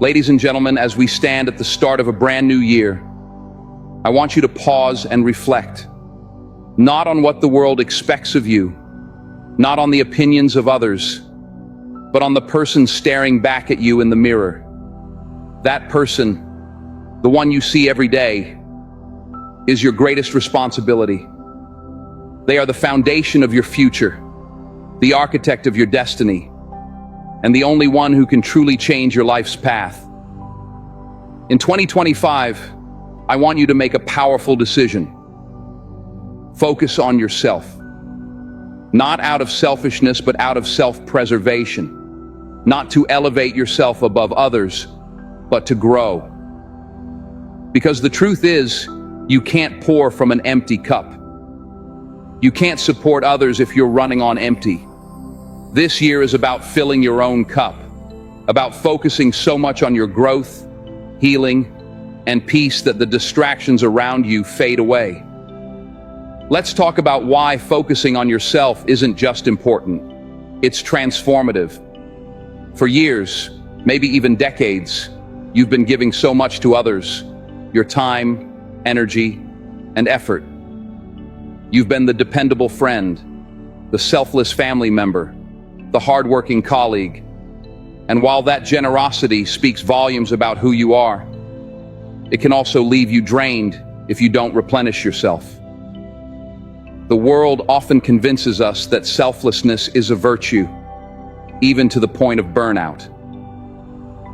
Ladies and gentlemen, as we stand at the start of a brand new year, I want you to pause and reflect, not on what the world expects of you, not on the opinions of others, but on the person staring back at you in the mirror. That person, the one you see every day, is your greatest responsibility. They are the foundation of your future, the architect of your destiny, and the only one who can truly change your life's path. In 2025, I want you to make a powerful decision. Focus on yourself. Not out of selfishness, but out of self-preservation. Not to elevate yourself above others, but to grow. Because the truth is, you can't pour from an empty cup. You can't support others if you're running on empty. This year is about filling your own cup, about focusing so much on your growth, healing, and peace that the distractions around you fade away. Let's talk about why focusing on yourself isn't just important, it's transformative. For years, maybe even decades, you've been giving so much to others, your time, energy, and effort. You've been the dependable friend, the selfless family member, the hardworking colleague. And while that generosity speaks volumes about who you are, it can also leave you drained if you don't replenish yourself. The world often convinces us that selflessness is a virtue, even to the point of burnout.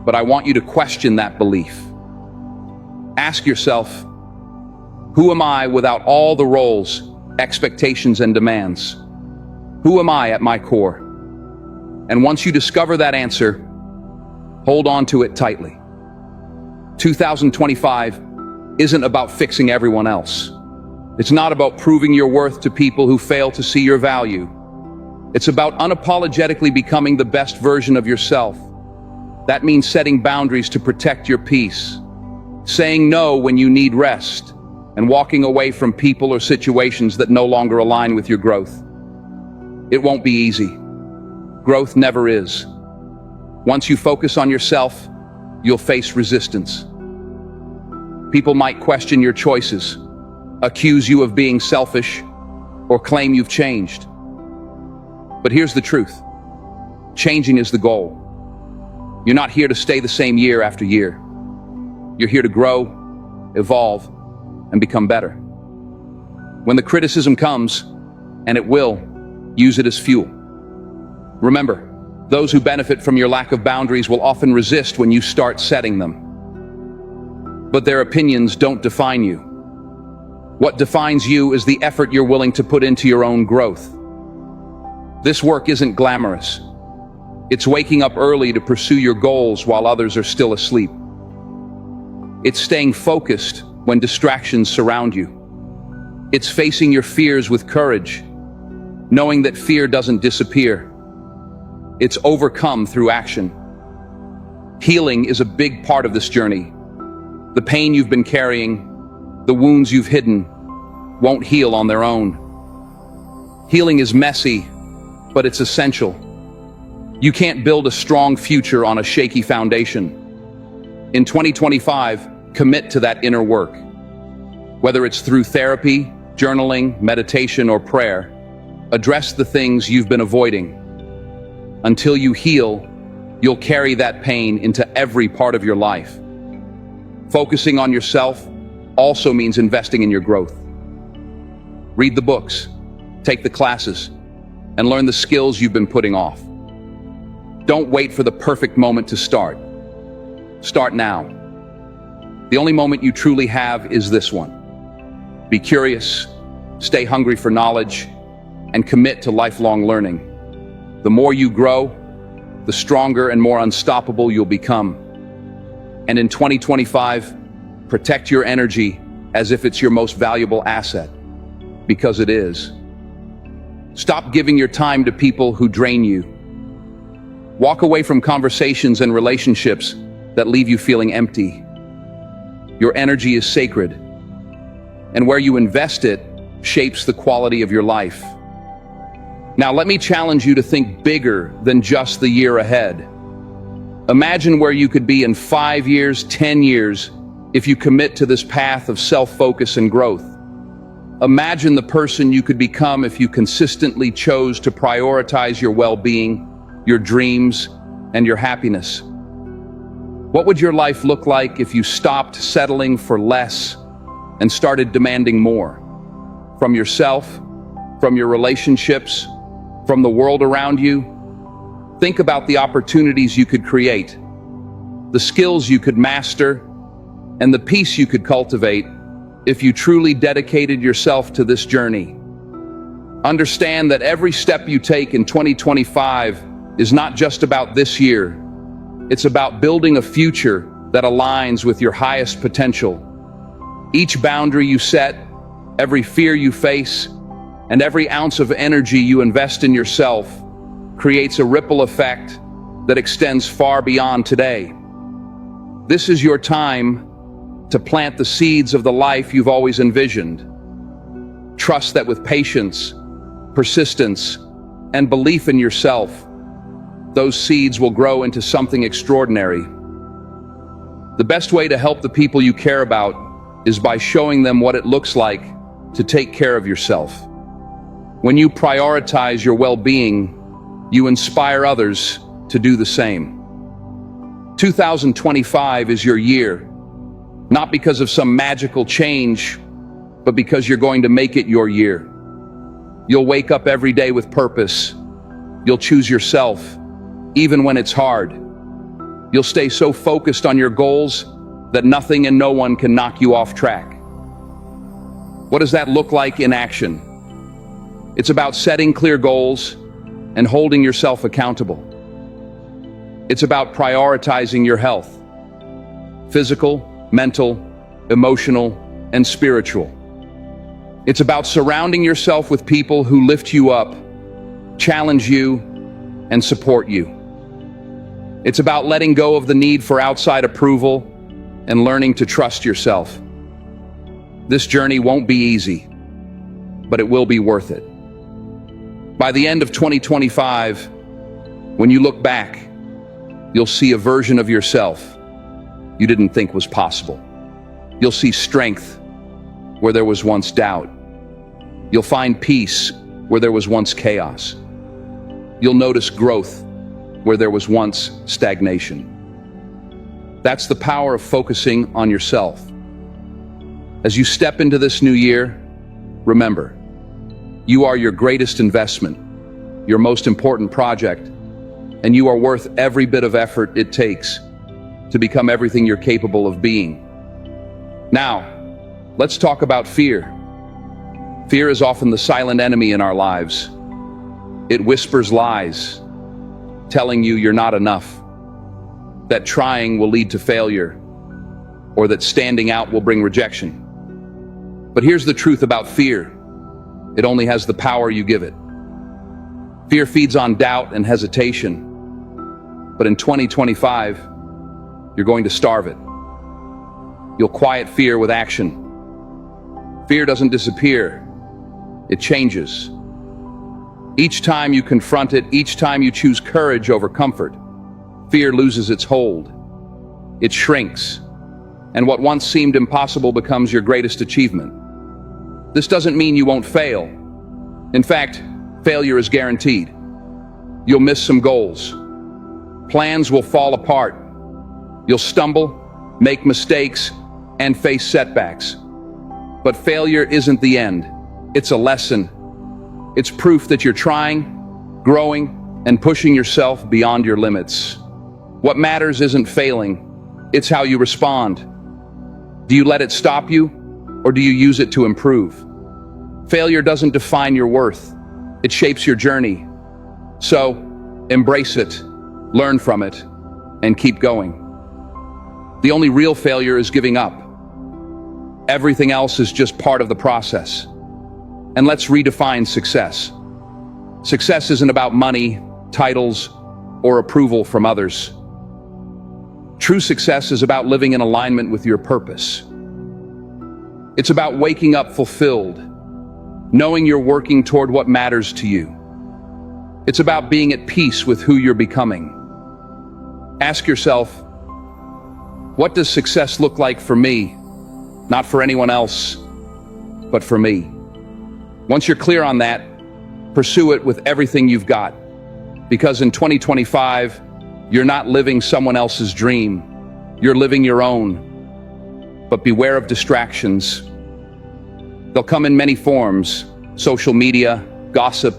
But I want you to question that belief. Ask yourself, who am I without all the roles, expectations, and demands? Who am I at my core? And once you discover that answer, hold on to it tightly. 2025 isn't about fixing everyone else. It's not about proving your worth to people who fail to see your value. It's about unapologetically becoming the best version of yourself. That means setting boundaries to protect your peace, saying no when you need rest, and walking away from people or situations that no longer align with your growth. It won't be easy. Growth never is. Once you focus on yourself, you'll face resistance. People might question your choices, accuse you of being selfish, or claim you've changed. But here's the truth. Changing is the goal. You're not here to stay the same year after year. You're here to grow, evolve, and become better. When the criticism comes, and it will, use it as fuel. Remember, those who benefit from your lack of boundaries will often resist when you start setting them. But their opinions don't define you. What defines you is the effort you're willing to put into your own growth. This work isn't glamorous. It's waking up early to pursue your goals while others are still asleep. It's staying focused when distractions surround you. It's facing your fears with courage, knowing that fear doesn't disappear. It's overcome through action. Healing is a big part of this journey. The pain you've been carrying, the wounds you've hidden, won't heal on their own. Healing is messy, but it's essential. You can't build a strong future on a shaky foundation. In 2025, commit to that inner work. Whether it's through therapy, journaling, meditation, or prayer, address the things you've been avoiding. Until you heal, you'll carry that pain into every part of your life. Focusing on yourself also means investing in your growth. Read the books, take the classes, and learn the skills you've been putting off. Don't wait for the perfect moment to start. Start now. The only moment you truly have is this one. Be curious, stay hungry for knowledge, and commit to lifelong learning. The more you grow, the stronger and more unstoppable you'll become. And in 2025, protect your energy as if it's your most valuable asset, because it is. Stop giving your time to people who drain you. Walk away from conversations and relationships that leave you feeling empty. Your energy is sacred, and where you invest it shapes the quality of your life. Now, let me challenge you to think bigger than just the year ahead. Imagine where you could be in 5 years, 10 years, if you commit to this path of self-focus and growth. Imagine the person you could become if you consistently chose to prioritize your well-being, your dreams, and your happiness. What would your life look like if you stopped settling for less and started demanding more? From yourself, from your relationships, from the world around you? Think about the opportunities you could create, the skills you could master, and the peace you could cultivate if you truly dedicated yourself to this journey. Understand that every step you take in 2025 is not just about this year. It's about building a future that aligns with your highest potential. Each boundary you set, every fear you face, and every ounce of energy you invest in yourself creates a ripple effect that extends far beyond today. This is your time to plant the seeds of the life you've always envisioned. Trust that with patience, persistence, and belief in yourself, those seeds will grow into something extraordinary. The best way to help the people you care about is by showing them what it looks like to take care of yourself. When you prioritize your well-being, you inspire others to do the same. 2025 is your year, not because of some magical change, but because you're going to make it your year. You'll wake up every day with purpose. You'll choose yourself, even when it's hard. You'll stay so focused on your goals that nothing and no one can knock you off track. What does that look like in action? It's about setting clear goals and holding yourself accountable. It's about prioritizing your health, physical, mental, emotional, and spiritual. It's about surrounding yourself with people who lift you up, challenge you, and support you. It's about letting go of the need for outside approval and learning to trust yourself. This journey won't be easy, but it will be worth it. By the end of 2025, when you look back, you'll see a version of yourself you didn't think was possible. You'll see strength where there was once doubt. You'll find peace where there was once chaos. You'll notice growth where there was once stagnation. That's the power of focusing on yourself. As you step into this new year, remember, you are your greatest investment, your most important project, and you are worth every bit of effort it takes to become everything you're capable of being. Now, let's talk about fear. Fear is often the silent enemy in our lives. It whispers lies, telling you you're not enough, that trying will lead to failure, or that standing out will bring rejection. But here's the truth about fear. It only has the power you give it. Fear feeds on doubt and hesitation. But in 2025, you're going to starve it. You'll quiet fear with action. Fear doesn't disappear. It changes. Each time you confront it, each time you choose courage over comfort, fear loses its hold. It shrinks. And what once seemed impossible becomes your greatest achievement. This doesn't mean you won't fail. In fact, failure is guaranteed. You'll miss some goals. Plans will fall apart. You'll stumble, make mistakes, and face setbacks. But failure isn't the end. It's a lesson. It's proof that you're trying, growing, and pushing yourself beyond your limits. What matters isn't failing. It's how you respond. Do you let it stop you, or do you use it to improve? Failure doesn't define your worth. It shapes your journey. So, embrace it, learn from it, and keep going. The only real failure is giving up. Everything else is just part of the process. And let's redefine success. Success isn't about money, titles, or approval from others. True success is about living in alignment with your purpose. It's about waking up fulfilled, knowing you're working toward what matters to you. It's about being at peace with who you're becoming. Ask yourself, what does success look like for me? Not for anyone else, but for me. Once you're clear on that, pursue it with everything you've got. Because in 2025, you're not living someone else's dream. You're living your own. But beware of distractions. They'll come in many forms: social media, gossip,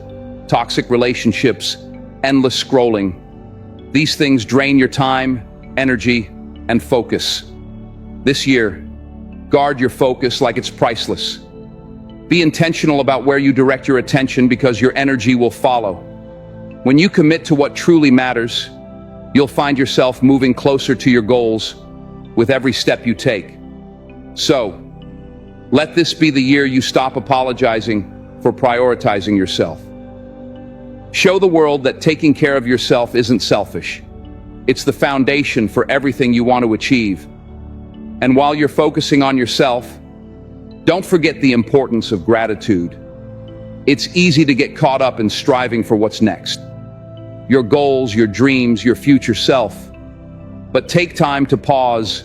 toxic relationships, endless scrolling. These things drain your time, energy, and focus. This year, guard your focus like it's priceless. Be intentional about where you direct your attention, because your energy will follow. When you commit to what truly matters, you'll find yourself moving closer to your goals with every step you take. So, let this be the year you stop apologizing for prioritizing yourself. Show the world that taking care of yourself isn't selfish. It's the foundation for everything you want to achieve. And while you're focusing on yourself, don't forget the importance of gratitude. It's easy to get caught up in striving for what's next. Your goals, your dreams, your future self. But take time to pause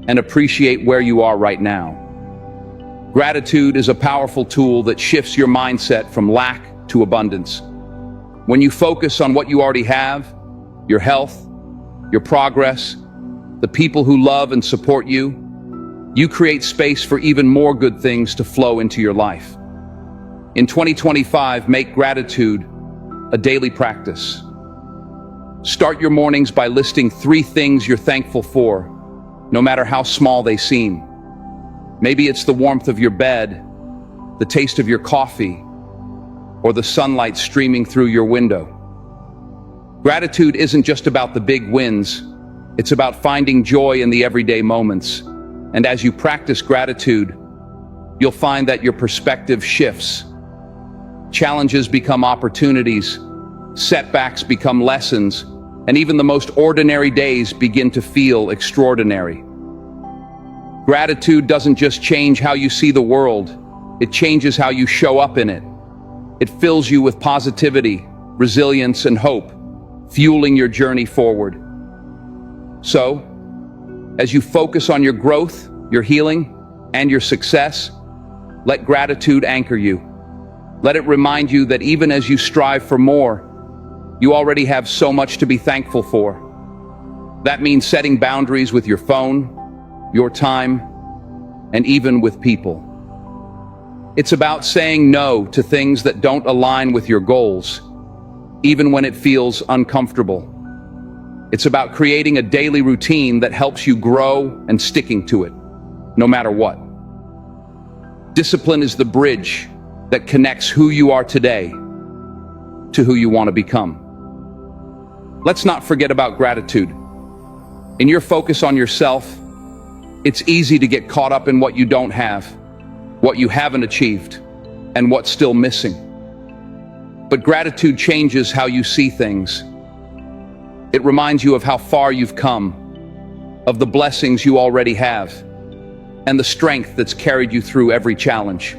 and appreciate where you are right now. Gratitude is a powerful tool that shifts your mindset from lack to abundance. When you focus on what you already have, your health, your progress, the people who love and support you, you create space for even more good things to flow into your life. In 2025, make gratitude a daily practice. Start your mornings by listing 3 things you're thankful for, no matter how small they seem. Maybe it's the warmth of your bed, the taste of your coffee, or the sunlight streaming through your window. Gratitude isn't just about the big wins. It's about finding joy in the everyday moments. And as you practice gratitude, you'll find that your perspective shifts. Challenges become opportunities, setbacks become lessons, and even the most ordinary days begin to feel extraordinary. Gratitude doesn't just change how you see the world, it changes how you show up in it. It fills you with positivity, resilience, and hope, fueling your journey forward. So, as you focus on your growth, your healing, and your success, let gratitude anchor you. Let it remind you that even as you strive for more, you already have so much to be thankful for. That means setting boundaries with your phone, your time, and even with people. It's about saying no to things that don't align with your goals, even when it feels uncomfortable. It's about creating a daily routine that helps you grow and sticking to it, no matter what. Discipline is the bridge that connects who you are today to who you want to become. Let's not forget about gratitude. In your focus on yourself, it's easy to get caught up in what you don't have, what you haven't achieved, and what's still missing. But gratitude changes how you see things. It reminds you of how far you've come, of the blessings you already have, and the strength that's carried you through every challenge.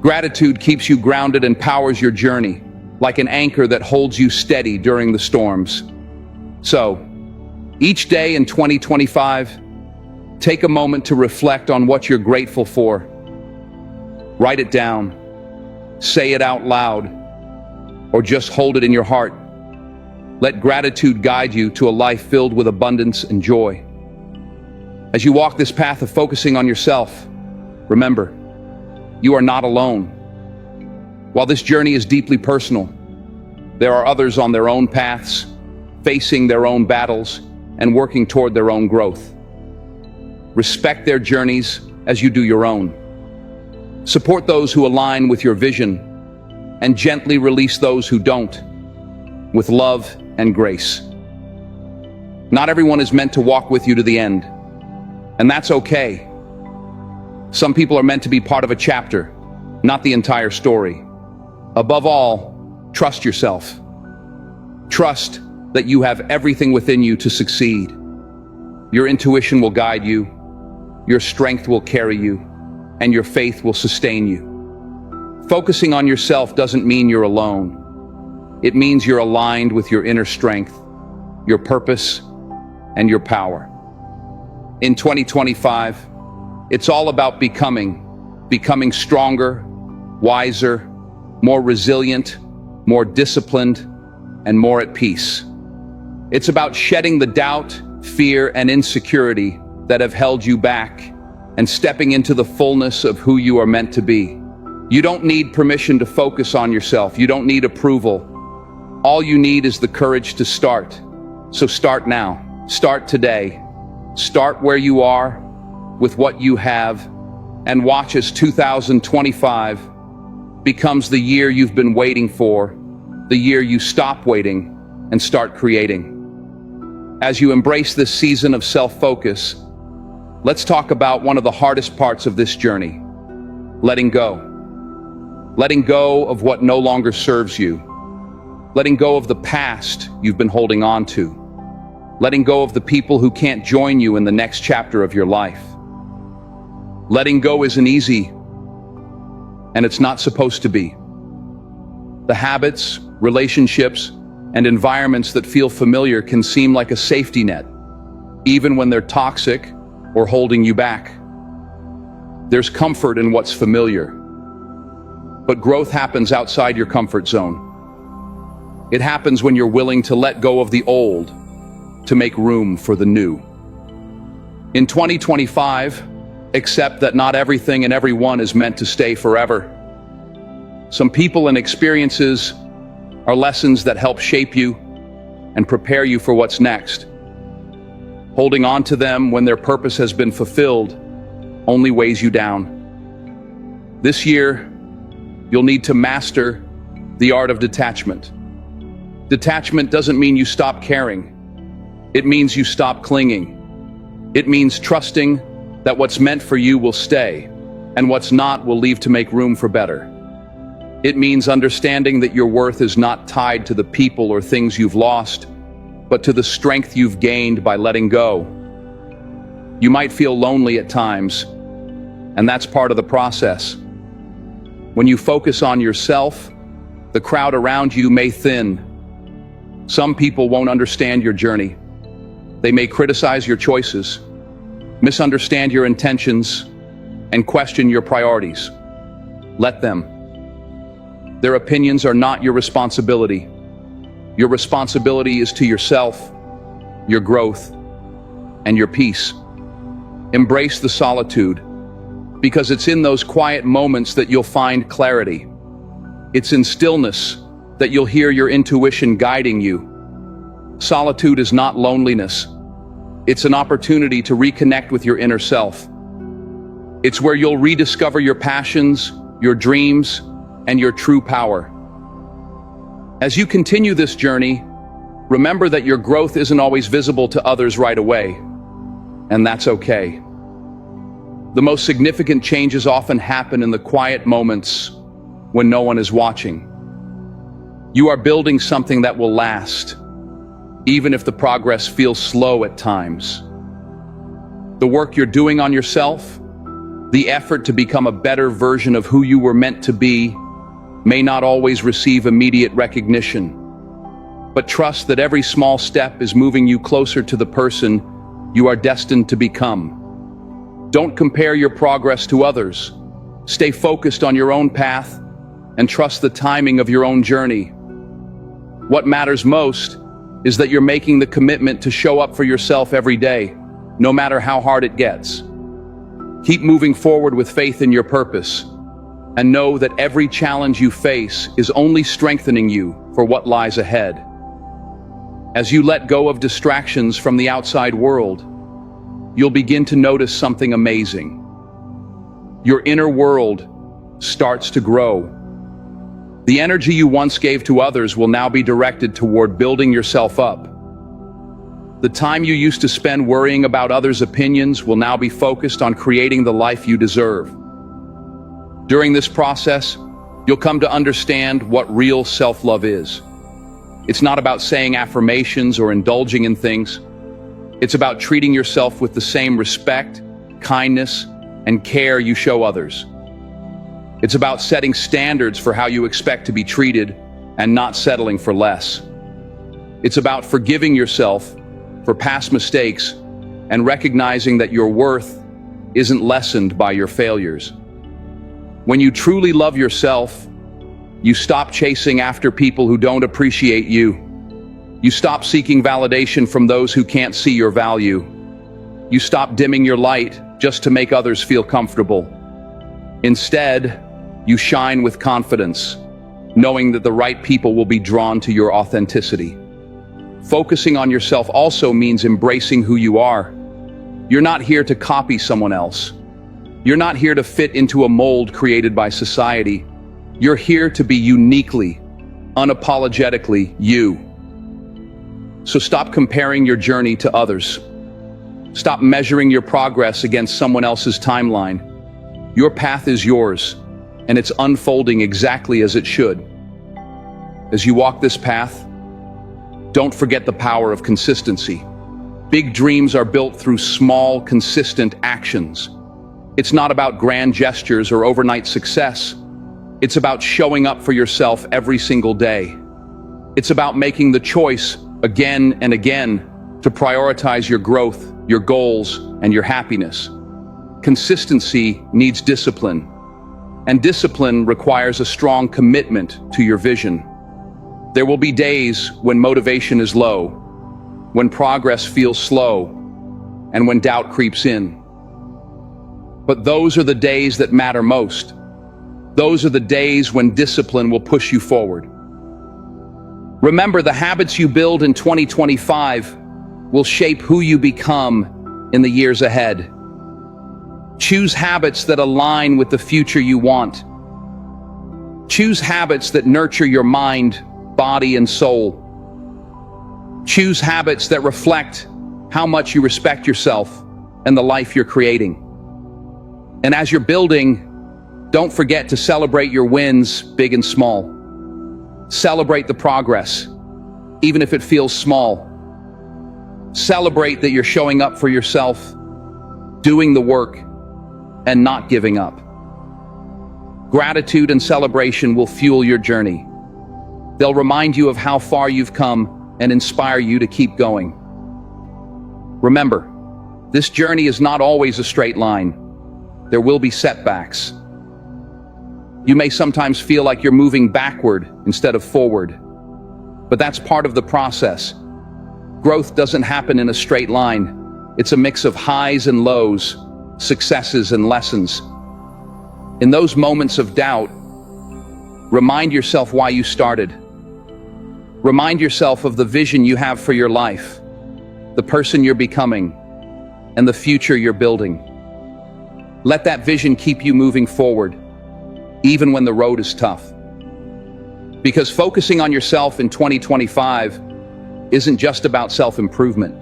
Gratitude keeps you grounded and powers your journey, like an anchor that holds you steady during the storms. So, each day in 2025, take a moment to reflect on what you're grateful for. Write it down, say it out loud, or just hold it in your heart. Let gratitude guide you to a life filled with abundance and joy. As you walk this path of focusing on yourself, remember, you are not alone. While this journey is deeply personal, there are others on their own paths, facing their own battles, and working toward their own growth. Respect their journeys as you do your own. Support those who align with your vision, and gently release those who don't, with love and grace. Not everyone is meant to walk with you to the end, and that's okay. Some people are meant to be part of a chapter, not the entire story. Above all, trust yourself. Trust that you have everything within you to succeed. Your intuition will guide you, your strength will carry you, and your faith will sustain you. Focusing on yourself doesn't mean you're alone. It means you're aligned with your inner strength. your purpose, and your power. In 2025, it's all about becoming stronger, wiser, more resilient, more disciplined, and more at peace. It's about shedding the doubt, fear, and insecurity that have held you back and stepping into the fullness of who you are meant to be. You don't need permission to focus on yourself. You don't need approval. All you need is the courage to start. So start now. Start today. Start where you are, with what you have, and watch as 2025 becomes the year you've been waiting for, the year you stop waiting and start creating. As you embrace this season of self-focus, let's talk about one of the hardest parts of this journey: letting go. Letting go of what no longer serves you. Letting go of the past you've been holding on to. Letting go of the people who can't join you in the next chapter of your life. Letting go isn't easy, and it's not supposed to be. The habits, relationships, and environments that feel familiar can seem like a safety net, even when they're toxic or holding you back. There's comfort in what's familiar, but growth happens outside your comfort zone. It happens when you're willing to let go of the old to make room for the new. In 2025, accept that not everything and everyone is meant to stay forever. Some people and experiences are lessons that help shape you and prepare you for what's next. Holding on to them when their purpose has been fulfilled only weighs you down. This year, you'll need to master the art of detachment. Detachment doesn't mean you stop caring. It means you stop clinging. It means trusting that what's meant for you will stay, and what's not will leave to make room for better. It means understanding that your worth is not tied to the people or things you've lost, but to the strength you've gained by letting go. You might feel lonely at times, and that's part of the process. When you focus on yourself, the crowd around you may thin. Some people won't understand your journey. They may criticize your choices, misunderstand your intentions, and question your priorities. Let them. Their opinions are not your responsibility. Your responsibility is to yourself, your growth, and your peace. Embrace the solitude, because it's in those quiet moments that you'll find clarity. It's in stillness that you'll hear your intuition guiding you. Solitude is not loneliness. It's an opportunity to reconnect with your inner self. It's where you'll rediscover your passions, your dreams, and your true power. As you continue this journey, remember that your growth isn't always visible to others right away, and that's okay. The most significant changes often happen in the quiet moments when no one is watching. You are building something that will last, even if the progress feels slow at times. The work you're doing on yourself, the effort to become a better version of who you were meant to be, may not always receive immediate recognition. But trust that every small step is moving you closer to the person you are destined to become. Don't compare your progress to others. Stay focused on your own path and trust the timing of your own journey. What matters most is that you're making the commitment to show up for yourself every day, no matter how hard it gets. Keep moving forward with faith in your purpose, and know that every challenge you face is only strengthening you for what lies ahead. As you let go of distractions from the outside world, you'll begin to notice something amazing. Your inner world starts to grow. The energy you once gave to others will now be directed toward building yourself up. The time you used to spend worrying about others' opinions will now be focused on creating the life you deserve. During this process, you'll come to understand what real self-love is. It's not about saying affirmations or indulging in things. It's about treating yourself with the same respect, kindness, and care you show others. It's about setting standards for how you expect to be treated and not settling for less. It's about forgiving yourself for past mistakes and recognizing that your worth isn't lessened by your failures. When you truly love yourself, you stop chasing after people who don't appreciate you. You stop seeking validation from those who can't see your value. You stop dimming your light just to make others feel comfortable. Instead, you shine with confidence, knowing that the right people will be drawn to your authenticity. Focusing on yourself also means embracing who you are. You're not here to copy someone else. You're not here to fit into a mold created by society. You're here to be uniquely, unapologetically you. So stop comparing your journey to others. Stop measuring your progress against someone else's timeline. Your path is yours, and it's unfolding exactly as it should. As you walk this path, don't forget the power of consistency. Big dreams are built through small, consistent actions. It's not about grand gestures or overnight success. It's about showing up for yourself every single day. It's about making the choice again and again to prioritize your growth, your goals, and your happiness. Consistency needs discipline, and discipline requires a strong commitment to your vision. There will be days when motivation is low, when progress feels slow, and when doubt creeps in. But those are the days that matter most. Those are the days when discipline will push you forward. Remember, the habits you build in 2025 will shape who you become in the years ahead. Choose habits that align with the future you want. Choose habits that nurture your mind, body, and soul. Choose habits that reflect how much you respect yourself and the life you're creating. And as you're building, don't forget to celebrate your wins, big and small. Celebrate the progress, even if it feels small. Celebrate that you're showing up for yourself, doing the work, and not giving up. Gratitude and celebration will fuel your journey. They'll remind you of how far you've come and inspire you to keep going. Remember, this journey is not always a straight line. There will be setbacks. You may sometimes feel like you're moving backward instead of forward, but that's part of the process. Growth doesn't happen in a straight line. It's a mix of highs and lows, successes and lessons. In those moments of doubt, remind yourself why you started. Remind yourself of the vision you have for your life, the person you're becoming, and the future you're building. Let that vision keep you moving forward, even when the road is tough. Because focusing on yourself in 2025 isn't just about self-improvement.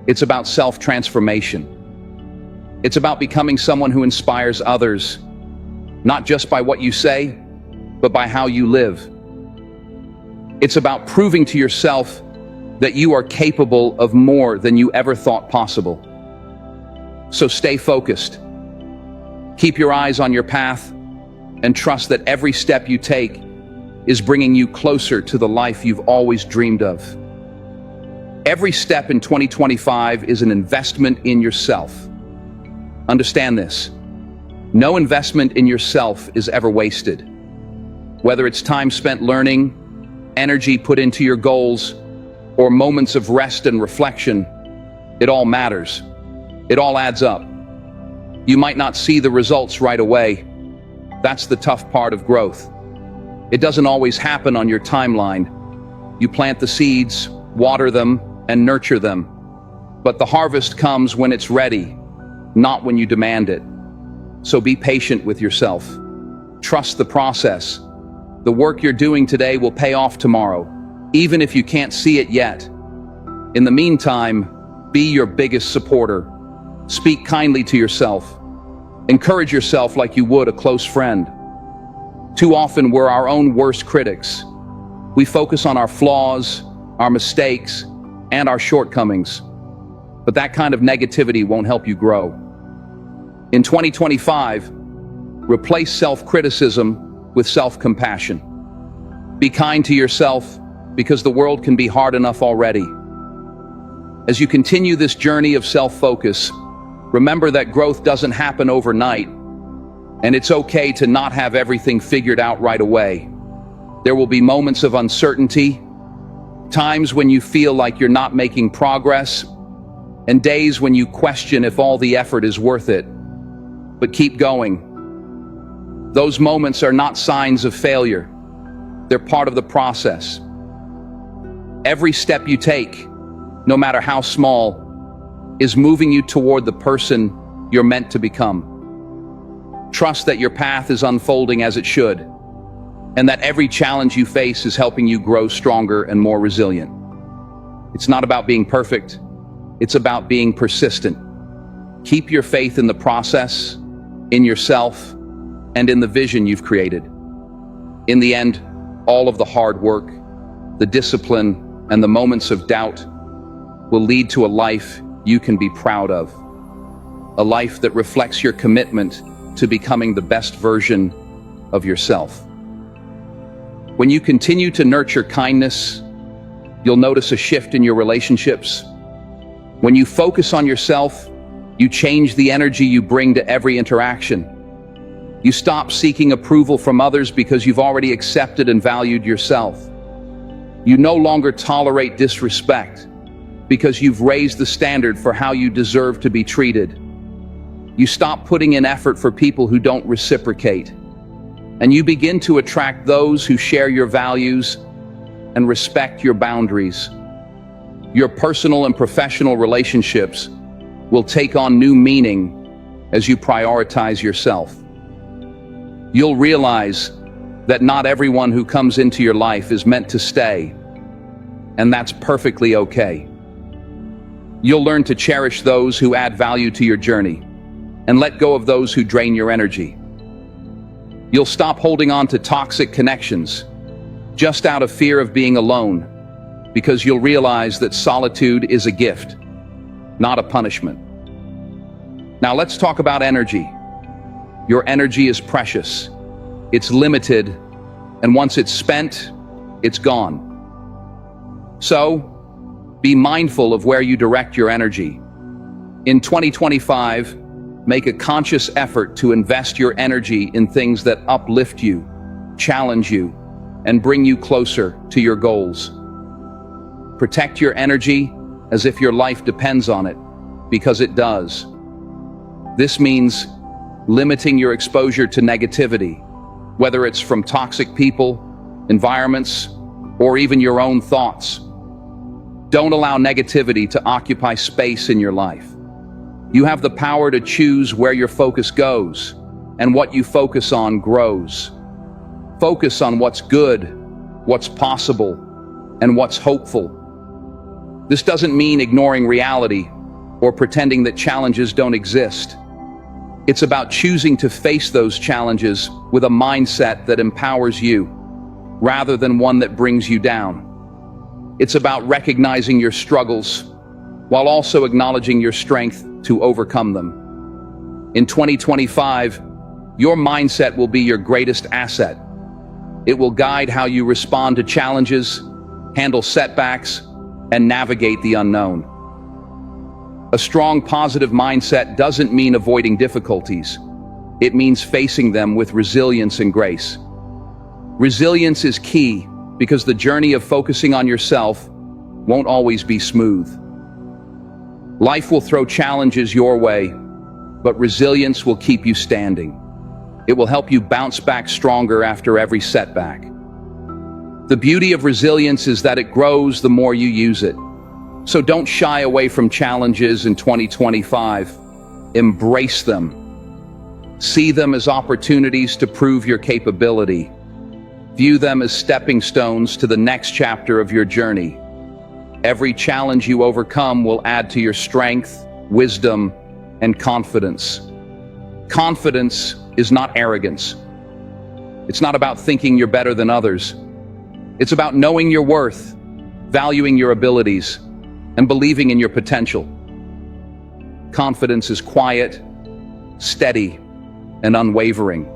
It's about self-transformation. It's about becoming someone who inspires others, not just by what you say, but by how you live. It's about proving to yourself that you are capable of more than you ever thought possible. So stay focused. Keep your eyes on your path and trust that every step you take is bringing you closer to the life you've always dreamed of. Every step in 2025 is an investment in yourself. Understand this. No investment in yourself is ever wasted. Whether it's time spent learning, energy put into your goals, or moments of rest and reflection, it all matters. It all adds up. You might not see the results right away. That's the tough part of growth. It doesn't always happen on your timeline. You plant the seeds, water them, and nurture them. But the harvest comes when it's ready, not when you demand it. So be patient with yourself. Trust the process. The work you're doing today will pay off tomorrow, even if you can't see it yet. In the meantime, be your biggest supporter. Speak kindly to yourself. Encourage yourself like you would a close friend. Too often we're our own worst critics. We focus on our flaws, our mistakes, and our shortcomings. But that kind of negativity won't help you grow. In 2025, replace self-criticism with self-compassion. Be kind to yourself, because the world can be hard enough already. As you continue this journey of self-focus, remember that growth doesn't happen overnight, and it's okay to not have everything figured out right away. There will be moments of uncertainty, times when you feel like you're not making progress, and days when you question if all the effort is worth it. But keep going. Those moments are not signs of failure. They're part of the process. Every step you take, no matter how small, is moving you toward the person you're meant to become. Trust that your path is unfolding as it should, and that every challenge you face is helping you grow stronger and more resilient. It's not about being perfect, it's about being persistent. Keep your faith in the process, in yourself, and in the vision you've created. In the end, all of the hard work, the discipline, and the moments of doubt will lead to a life you can be proud of. A life that reflects your commitment to becoming the best version of yourself. When you continue to nurture kindness, you'll notice a shift in your relationships. When you focus on yourself, you change the energy you bring to every interaction. You stop seeking approval from others because you've already accepted and valued yourself. You no longer tolerate disrespect because you've raised the standard for how you deserve to be treated. You stop putting in effort for people who don't reciprocate, and you begin to attract those who share your values and respect your boundaries. Your personal and professional relationships will take on new meaning as you prioritize yourself. You'll realize that not everyone who comes into your life is meant to stay, and that's perfectly okay. You'll learn to cherish those who add value to your journey, and let go of those who drain your energy. You'll stop holding on to toxic connections just out of fear of being alone, because you'll realize that solitude is a gift, not a punishment. Now let's talk about energy. Your energy is precious. It's limited, and once it's spent, it's gone. So, be mindful of where you direct your energy. In 2025, make a conscious effort to invest your energy in things that uplift you, challenge you, and bring you closer to your goals. Protect your energy as if your life depends on it, because it does. This means limiting your exposure to negativity, whether it's from toxic people, environments, or even your own thoughts. Don't allow negativity to occupy space in your life. You have the power to choose where your focus goes, and what you focus on grows. Focus on what's good, what's possible, and what's hopeful. This doesn't mean ignoring reality or pretending that challenges don't exist. It's about choosing to face those challenges with a mindset that empowers you, rather than one that brings you down. It's about recognizing your struggles, while also acknowledging your strength to overcome them. In 2025, your mindset will be your greatest asset. It will guide how you respond to challenges, handle setbacks, and navigate the unknown. A strong, positive mindset doesn't mean avoiding difficulties. It means facing them with resilience and grace. Resilience is key because the journey of focusing on yourself won't always be smooth. Life will throw challenges your way, but resilience will keep you standing. It will help you bounce back stronger after every setback. The beauty of resilience is that it grows the more you use it. So don't shy away from challenges in 2025. Embrace them. See them as opportunities to prove your capability. View them as stepping stones to the next chapter of your journey. Every challenge you overcome will add to your strength, wisdom, and confidence. Confidence is not arrogance. It's not about thinking you're better than others. It's about knowing your worth, valuing your abilities, and believing in your potential. Confidence is quiet, steady, and unwavering.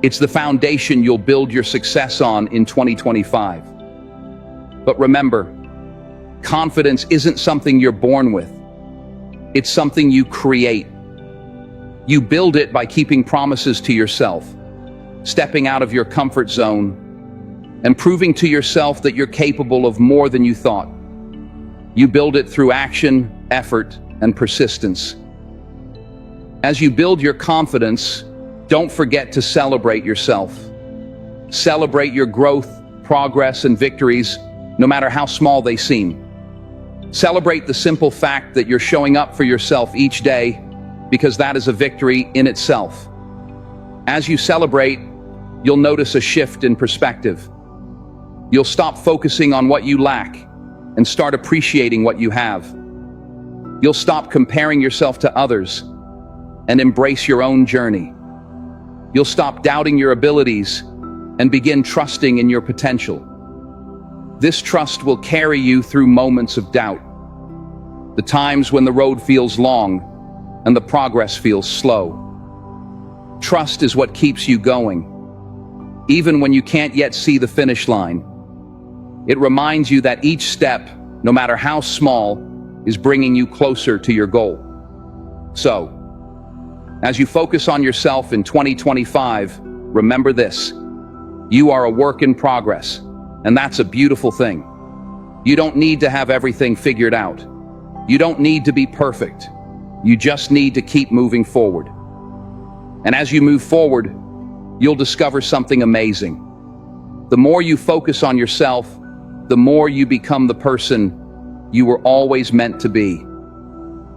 It's the foundation you'll build your success on in 2025. But remember, confidence isn't something you're born with. It's something you create. You build it by keeping promises to yourself, stepping out of your comfort zone, and proving to yourself that you're capable of more than you thought. You build it through action, effort, and persistence. As you build your confidence, don't forget to celebrate yourself. Celebrate your growth, progress, and victories, no matter how small they seem. Celebrate the simple fact that you're showing up for yourself each day, because that is a victory in itself. As you celebrate, you'll notice a shift in perspective. You'll stop focusing on what you lack and start appreciating what you have. You'll stop comparing yourself to others and embrace your own journey. You'll stop doubting your abilities and begin trusting in your potential. This trust will carry you through moments of doubt, the times when the road feels long and the progress feels slow. Trust is what keeps you going, even when you can't yet see the finish line. It reminds you that each step, no matter how small, is bringing you closer to your goal. So, as you focus on yourself in 2025, remember this: you are a work in progress. And that's a beautiful thing. You don't need to have everything figured out. You don't need to be perfect. You just need to keep moving forward. And as you move forward, you'll discover something amazing. The more you focus on yourself, the more you become the person you were always meant to be.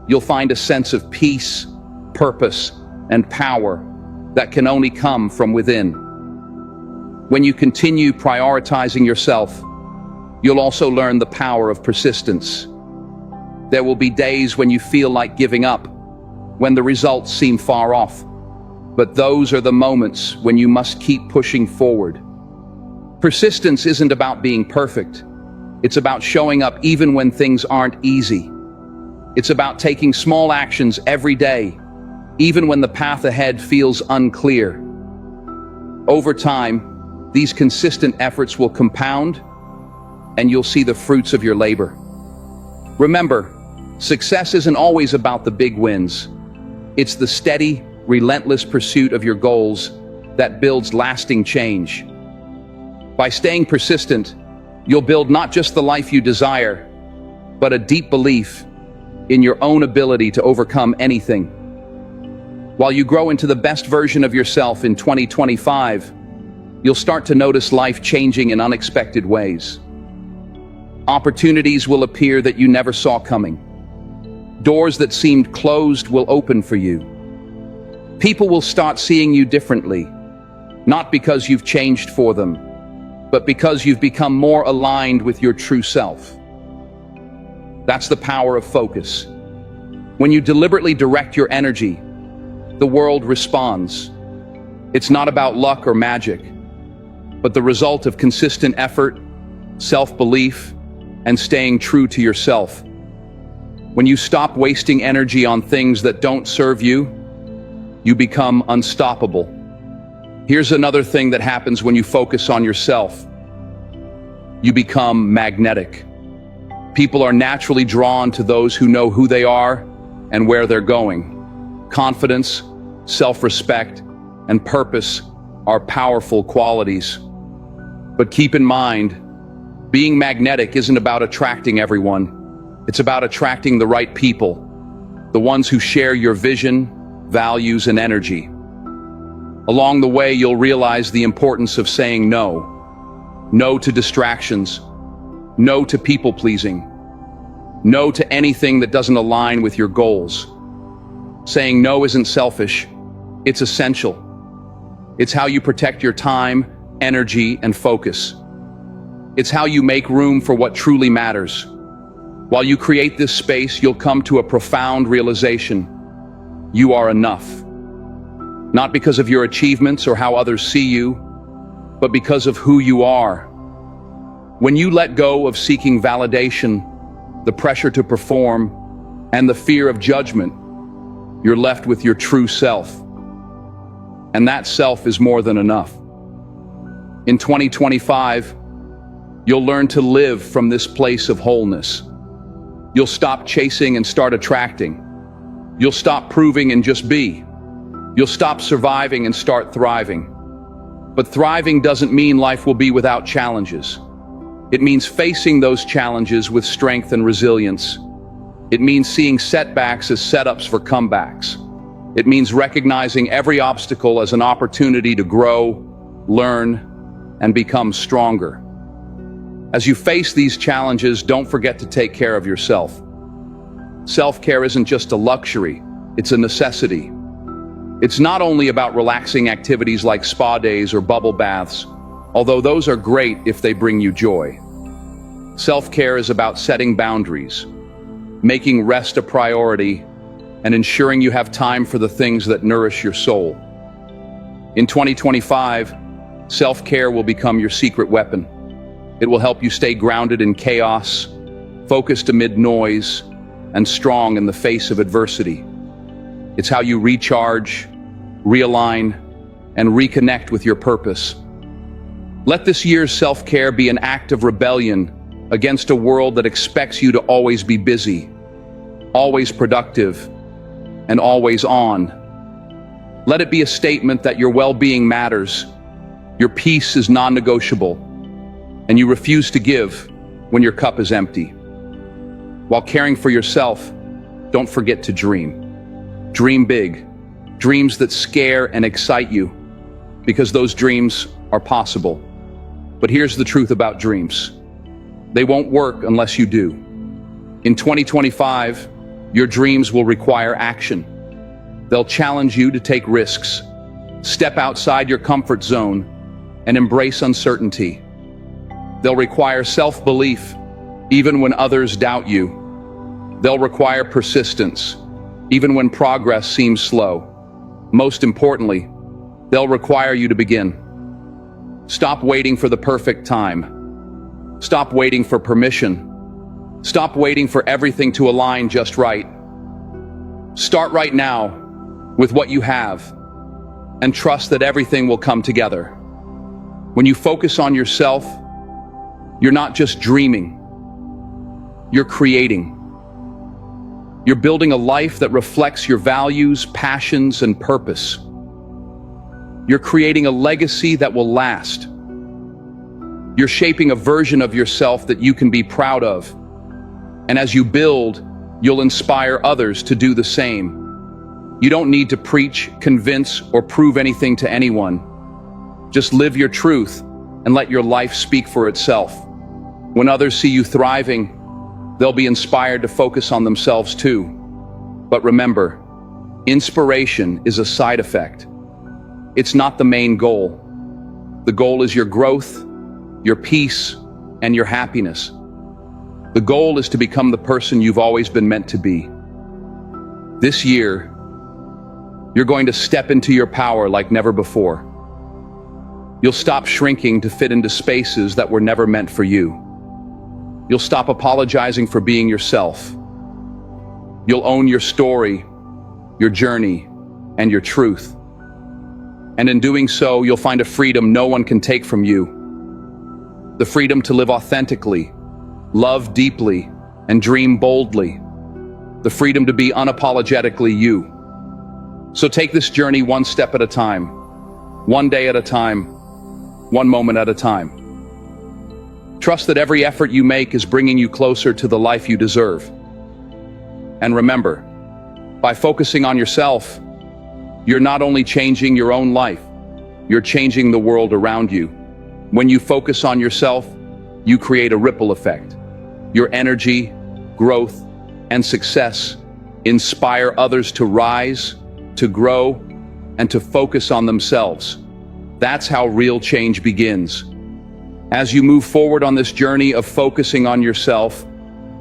You'll find a sense of peace, purpose, and power that can only come from within. When you continue prioritizing yourself, you'll also learn the power of persistence. There will be days when you feel like giving up, when the results seem far off. But those are the moments when you must keep pushing forward. Persistence isn't about being perfect. It's about showing up even when things aren't easy. It's about taking small actions every day, even when the path ahead feels unclear. Over time, these consistent efforts will compound, and you'll see the fruits of your labor. Remember, success isn't always about the big wins. It's the steady, relentless pursuit of your goals that builds lasting change. By staying persistent, you'll build not just the life you desire, but a deep belief in your own ability to overcome anything. While you grow into the best version of yourself in 2025, you'll start to notice life changing in unexpected ways. Opportunities will appear that you never saw coming. Doors that seemed closed will open for you. People will start seeing you differently, not because you've changed for them, but because you've become more aligned with your true self. That's the power of focus. When you deliberately direct your energy, the world responds. It's not about luck or magic, but the result of consistent effort, self-belief, and staying true to yourself. When you stop wasting energy on things that don't serve you, you become unstoppable. Here's another thing that happens when you focus on yourself. You become magnetic. People are naturally drawn to those who know who they are and where they're going. Confidence, self-respect, and purpose are powerful qualities. But keep in mind, being magnetic isn't about attracting everyone. It's about attracting the right people, the ones who share your vision, values, and energy. Along the way, you'll realize the importance of saying no. No to distractions. No to people-pleasing. No to anything that doesn't align with your goals. Saying no isn't selfish. It's essential. It's how you protect your time, energy, and focus. It's how you make room for what truly matters. While you create this space, you'll come to a profound realization. You are enough. Not because of your achievements or how others see you, but because of who you are. When you let go of seeking validation, the pressure to perform, and the fear of judgment, you're left with your true self. And that self is more than enough. In 2025, You'll learn to live from this place of wholeness. You'll stop chasing and start attracting. You'll stop proving and just be. You'll stop surviving and start thriving. But thriving doesn't mean life will be without challenges. It means facing those challenges with strength and resilience. It means seeing setbacks as setups for comebacks. It means recognizing every obstacle as an opportunity to grow, learn, and become stronger. As you face these challenges, don't forget to take care of yourself. Self-care isn't just a luxury, it's a necessity. It's not only about relaxing activities like spa days or bubble baths, although those are great if they bring you joy. Self-care is about setting boundaries, making rest a priority, and ensuring you have time for the things that nourish your soul. In 2025, self-care will become your secret weapon. It will help you stay grounded in chaos, focused amid noise, and strong in the face of adversity. It's how you recharge, realign, and reconnect with your purpose. Let this year's self-care be an act of rebellion against a world that expects you to always be busy, always productive, and always on. Let it be a statement that your well-being matters, your peace is non-negotiable, and you refuse to give when your cup is empty. While caring for yourself, don't forget to dream. Dream big, dreams that scare and excite you, because those dreams are possible. But here's the truth about dreams. They won't work unless you do. In 2025, your dreams will require action. They'll challenge you to take risks, step outside your comfort zone, and embrace uncertainty. They'll require self-belief, even when others doubt you. They'll require persistence, even when progress seems slow. Most importantly, they'll require you to begin. Stop waiting for the perfect time. Stop waiting for permission. Stop waiting for everything to align just right. Start right now with what you have and trust that everything will come together. When you focus on yourself, you're not just dreaming, you're creating. You're building a life that reflects your values, passions, and purpose. You're creating a legacy that will last. You're shaping a version of yourself that you can be proud of. And as you build, you'll inspire others to do the same. You don't need to preach, convince, or prove anything to anyone. Just live your truth and let your life speak for itself. When others see you thriving, they'll be inspired to focus on themselves too. But remember, inspiration is a side effect. It's not the main goal. The goal is your growth, your peace, and your happiness. The goal is to become the person you've always been meant to be. This year, you're going to step into your power like never before. You'll stop shrinking to fit into spaces that were never meant for you. You'll stop apologizing for being yourself. You'll own your story, your journey, and your truth. And in doing so, you'll find a freedom no one can take from you. The freedom to live authentically, love deeply, and dream boldly. The freedom to be unapologetically you. So take this journey one step at a time, one day at a time, one moment at a time. Trust that every effort you make is bringing you closer to the life you deserve. And remember, by focusing on yourself, you're not only changing your own life, you're changing the world around you. When you focus on yourself, you create a ripple effect. Your energy, growth, and success inspire others to rise, to grow, and to focus on themselves. That's how real change begins. As you move forward on this journey of focusing on yourself,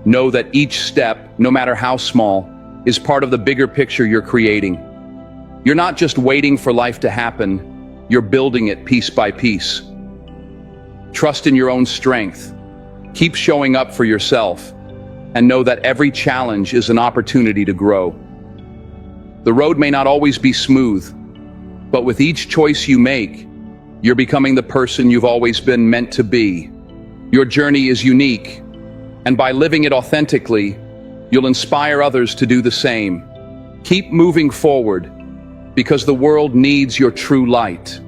know that each step, no matter how small, is part of the bigger picture you're creating. You're not just waiting for life to happen, you're building it piece by piece. Trust in your own strength. Keep showing up for yourself, and know that every challenge is an opportunity to grow. The road may not always be smooth, but with each choice you make, you're becoming the person you've always been meant to be. Your journey is unique, and by living it authentically, you'll inspire others to do the same. Keep moving forward, because the world needs your true light.